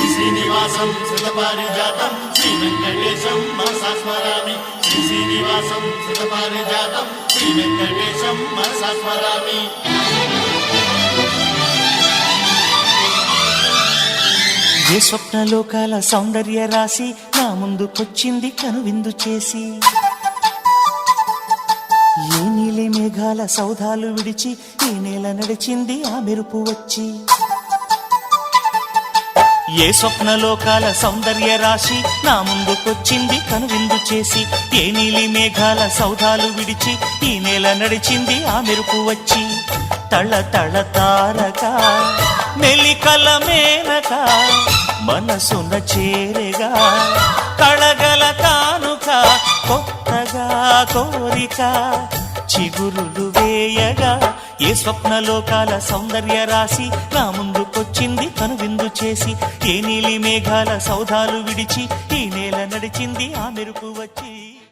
శ్రీనివాసం సుతపారిజాతం శ్రీ వెంకటేశం మనసా స్మరామి శ్రీనివాసం సుతపారిజాతం శ్రీ వెంకటేశం మనసా స్మరామి ఏ స్వప్నలోకాల సౌందర్య రాశి నా ముందుకొచ్చింది కనువిందు చేసి ఏ నీలి మేఘాల సౌధాలు విడిచి ఈ నేల నడిచింది ఆ మెరుపు వచ్చి ఏ స్వప్నలోకాల సౌందర్య రాశి నా ముందుకొచ్చింది కనువిందు చేసి ఏ నీలి మేఘాల సౌధాలు విడిచి ఈ నేల నడిచింది ఆ మెరుపు వచ్చి తళ తళ తారక మెలికల మేనక మనసున చేరగా కళగల కానుక కొత్తగా కోరిక చిగురులు వేయగా ఏ స్వప్నలోకాల సౌందర్య రాశి నా ముందుకొచ్చింది కనువిందు చేసి ఏ నీలి మేఘాల సౌధాలు విడిచి ఈ నేల నడిచింది ఆ మెరుపు వచ్చి